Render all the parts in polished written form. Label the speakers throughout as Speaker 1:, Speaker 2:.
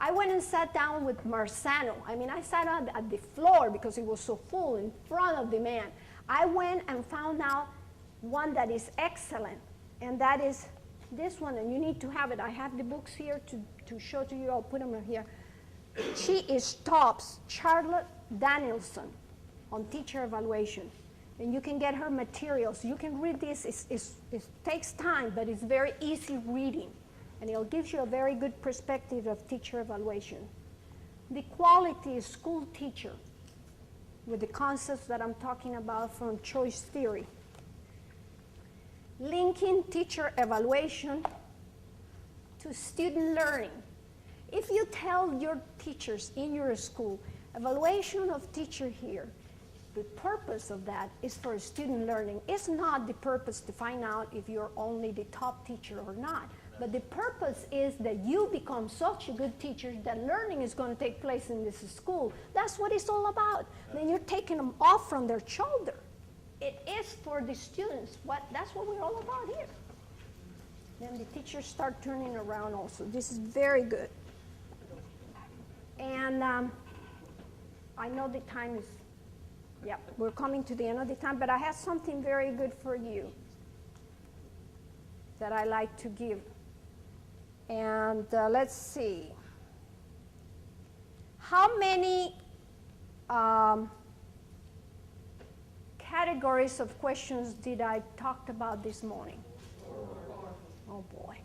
Speaker 1: I went and sat down with Marzano. I mean, I sat at the floor because it was so full in front of the man. I went and found out one that is excellent, and that is this one, and you need to have it. I have the books here to show to you. I'll put them here. She is Tops, Charlotte Danielson, on teacher evaluation. And you can get her materials. You can read this. It takes time, but it's very easy reading. And it'll give you a very good perspective of teacher evaluation. The quality school teacher, with the concepts that I'm talking about from choice theory. Linking teacher evaluation to student learning. If you tell your teachers in your school, evaluation of teacher here, the purpose of that is for student learning. It's not the purpose to find out if you're only the top teacher or not. But the purpose is that you become such a good teacher that learning is going to take place in this school. That's what it's all about. Then you're taking them off from their shoulder. It is for the students. That's what we're all about here. Then the teachers start turning around also. This is very good. And I know the time is, we're coming to the end of the time, but I have something very good for you that I like to give. And let's see. How many categories of questions did I talk about this morning? Oh boy.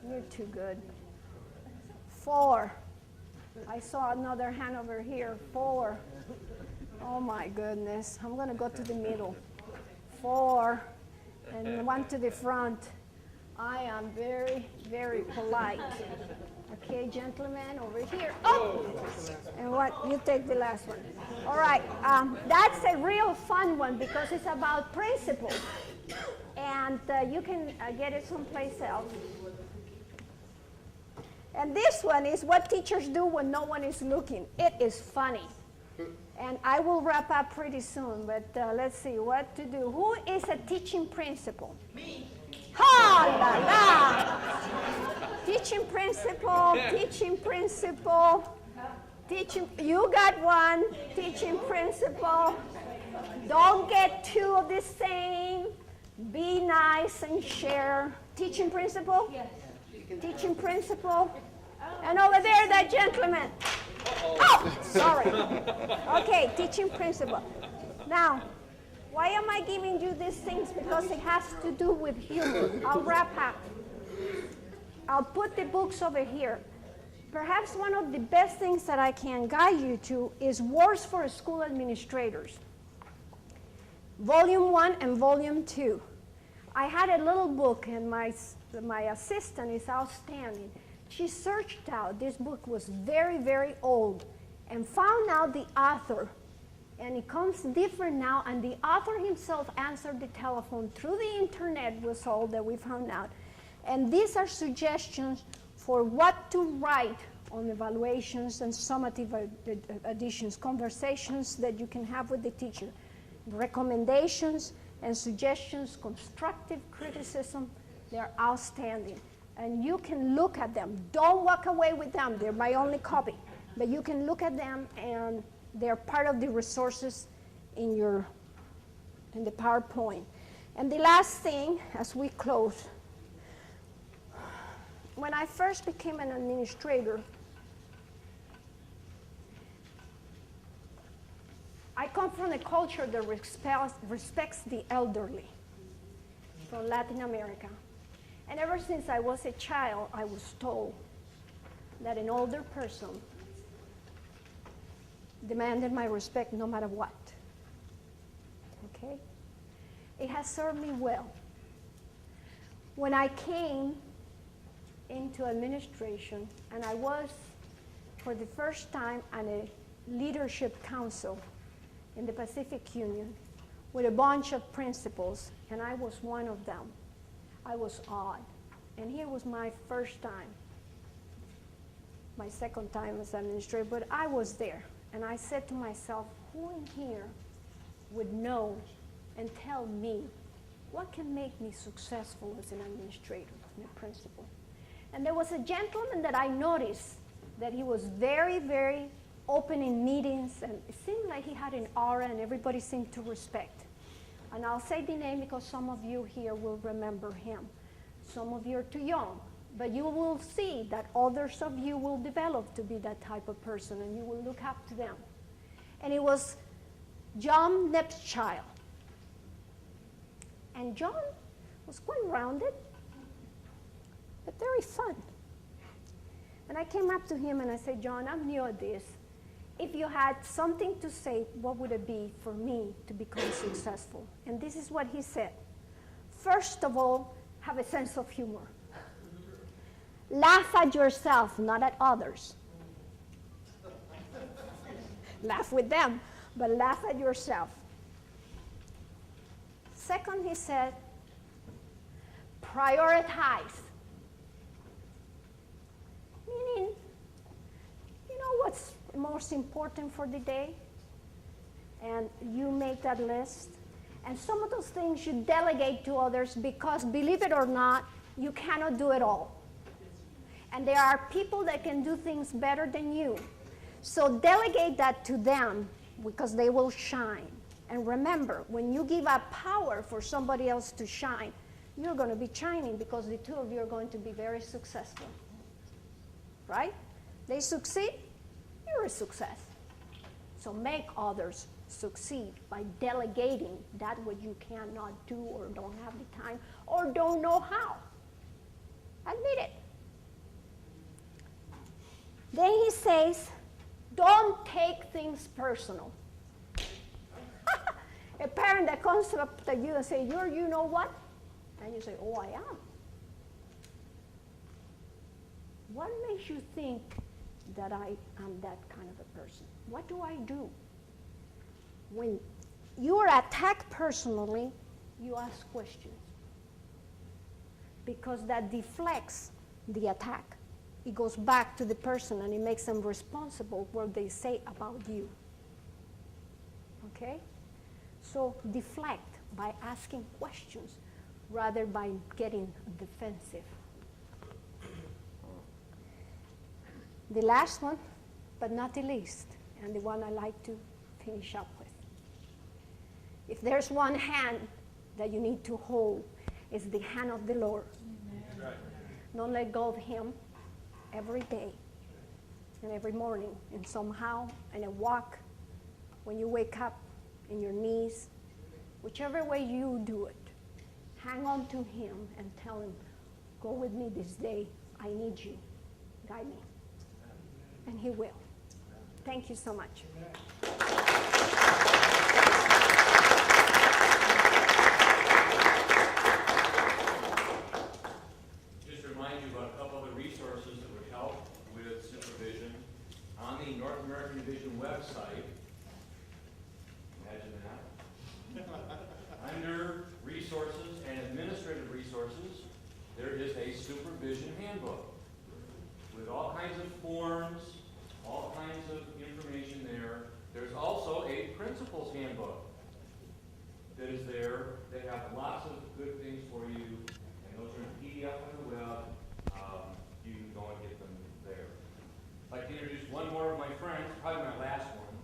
Speaker 1: You're too good. 4. I saw another hand over here. 4. Oh my goodness. I'm going to go to the middle. 4. And 1 to the front. I am very, very polite. Okay, gentlemen, over here. Oh! And what? You take the last one. All right. That's a real fun one because it's about principles. And you can get it someplace else. And this one is what teachers do when no one is looking. It is funny. And I will wrap up pretty soon, but let's see what to do. Who is a teaching principal? Me. Ha la la! Teaching principal, teaching principal, teaching. You got one. Teaching principal. Don't get 2 of the same. Be nice and share. Teaching principal? Yes. Teaching principal. And over there, that gentleman. Oh, sorry. Okay, teaching principal. Now, why am I giving you these things? Because it has to do with humor. I'll wrap up. I'll put the books over here. Perhaps one of the best things that I can guide you to is Words for School Administrators. Volume 1 and Volume 2. I had a little book, and my assistant is outstanding. She searched out, this book was very, very old, and found out the author. And it comes different now, and the author himself answered the telephone through the internet was all that we found out. And these are suggestions for what to write on evaluations and summative additions, conversations that you can have with the teacher, recommendations and suggestions, constructive criticism. They're outstanding. And you can look at them. Don't walk away with them. They're my only copy. But you can look at them, and they're part of the resources in the PowerPoint. And the last thing, as we close, when I first became an administrator, I come from a culture that respects the elderly from Latin America. And ever since I was a child, I was told that an older person demanded my respect no matter what. Okay? It has served me well. When I came into administration, and I was, for the first time, on a leadership council in the Pacific Union with a bunch of principals, and I was one of them. I was awed. And here was my first time, my second time as administrator, but I was there. And I said to myself, who in here would know and tell me what can make me successful as an administrator and a principal? And there was a gentleman that I noticed that he was very, very open in meetings, and it seemed like he had an aura and everybody seemed to respect. And I'll say the name because some of you here will remember him. Some of you are too young, but you will see that others of you will develop to be that type of person, and you will look up to them. And it was John Nepschild. And John was quite rounded, but very fun. And I came up to him and I said, John, I'm new at this. If you had something to say, what would it be for me to become successful? And this is what he said. First of all, have a sense of humor. Laugh at yourself, not at others. Laugh with them, but laugh at yourself. Second, he said, prioritize. Meaning, you know what's most important for the day? And you make that list. And some of those things you delegate to others because, believe it or not, you cannot do it all. And there are people that can do things better than you. So delegate that to them because they will shine. And remember, when you give up power for somebody else to shine, you're going to be shining because the two of you are going to be very successful. Right? They succeed, you're a success. So make others succeed by delegating that what you cannot do or don't have the time or don't know how. Admit it. Then he says, don't take things personal. A parent that comes up to you and says, you know what? And you say, oh, I am. What makes you think that I am that kind of a person? What do I do? When you are attacked personally, you ask questions. Because that deflects the attack. It goes back to the person and it makes them responsible for what they say about you. Okay? So deflect by asking questions rather by getting defensive. The last one, but not the least, and the one I like to finish up with. If there's one hand that you need to hold, it's the hand of the Lord. Right. Don't let go of Him every day and every morning, and somehow, in a walk, when you wake up, in your knees, whichever way you do it, hang on to Him and tell Him, go with me this day. I need you. Guide me. And He will. Thank you so much.
Speaker 2: Just to remind you about a couple other resources that would help with supervision. On the North American Division website, imagine that, under resources and administrative resources, there is a supervision handbook with all kinds of forms, all kinds of information there. There's also a principal's handbook that is there that have lots of good things for you, and those are in PDF on the web. You can go and get them there. I'd like to introduce one more of my friends, probably my last one.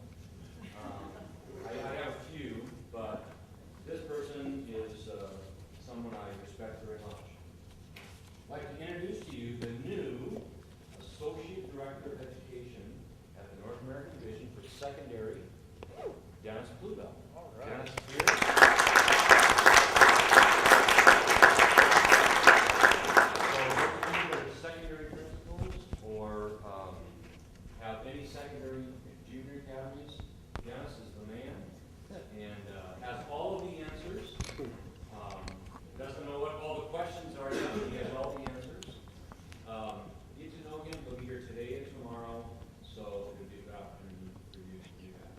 Speaker 2: I have a few, but this person is someone I respect very much. I'd like to introduce to you the new Associate Director of Education at the North American Division for Secondary, Dennis Bluebell. All right. Dennis is here. So if you are secondary principals or have any secondary junior academies, Dennis is the man and has all of the answers. Doesn't know what all the questions are yet, but he has all the answers. Get to know him. He'll be here today and tomorrow, so it'll be a good opportunity for you to do that.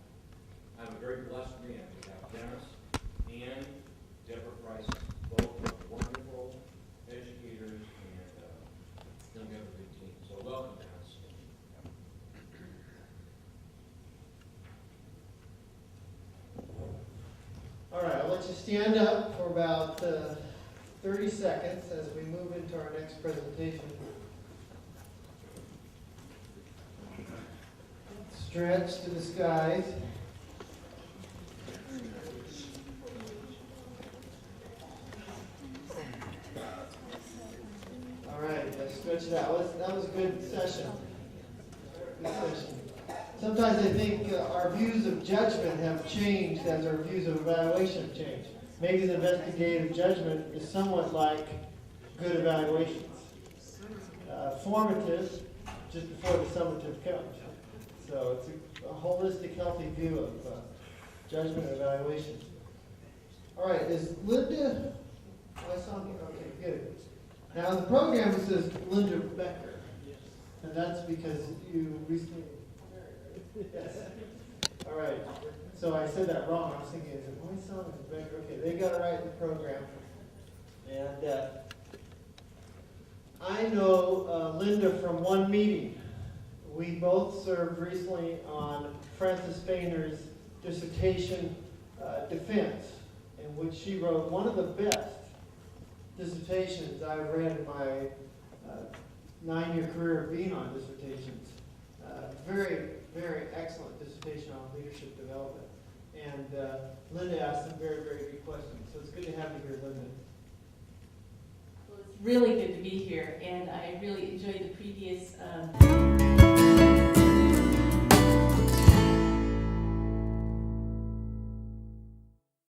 Speaker 2: I'm a very blessed man to have Dennis and Deborah Price, both wonderful educators, and then we have a big team. So welcome, Dennis.
Speaker 3: All right, I'll let you stand up for about 30 seconds as we move into our next presentation. stretch to the skies. All right, let's stretch it out. That was a good session. Good session. Sometimes I think our views of judgment have changed as our views of evaluation have changed. Maybe the investigative judgment is somewhat like good evaluations. Formative, just before the summative comes. So it's a holistic, healthy view of judgment and evaluation. All right, is Linda, oh, I saw here, okay, good. Now the program says Linda Becker, and that's because you recently married, right? Yes. All right, so I said that wrong. I was thinking, is it my son or is it Becker? Okay, they got it right in the program. And I know Linda from one meeting. We both served recently on Francis Fainer's dissertation defense, in which she wrote one of the best dissertations I've read in my 9-year career of being on dissertations. Very, very excellent dissertation on leadership development. And Linda asked some very, very good questions. So it's good to have you here, Linda.
Speaker 4: Well, it's really good to be here, and I really enjoyed the previous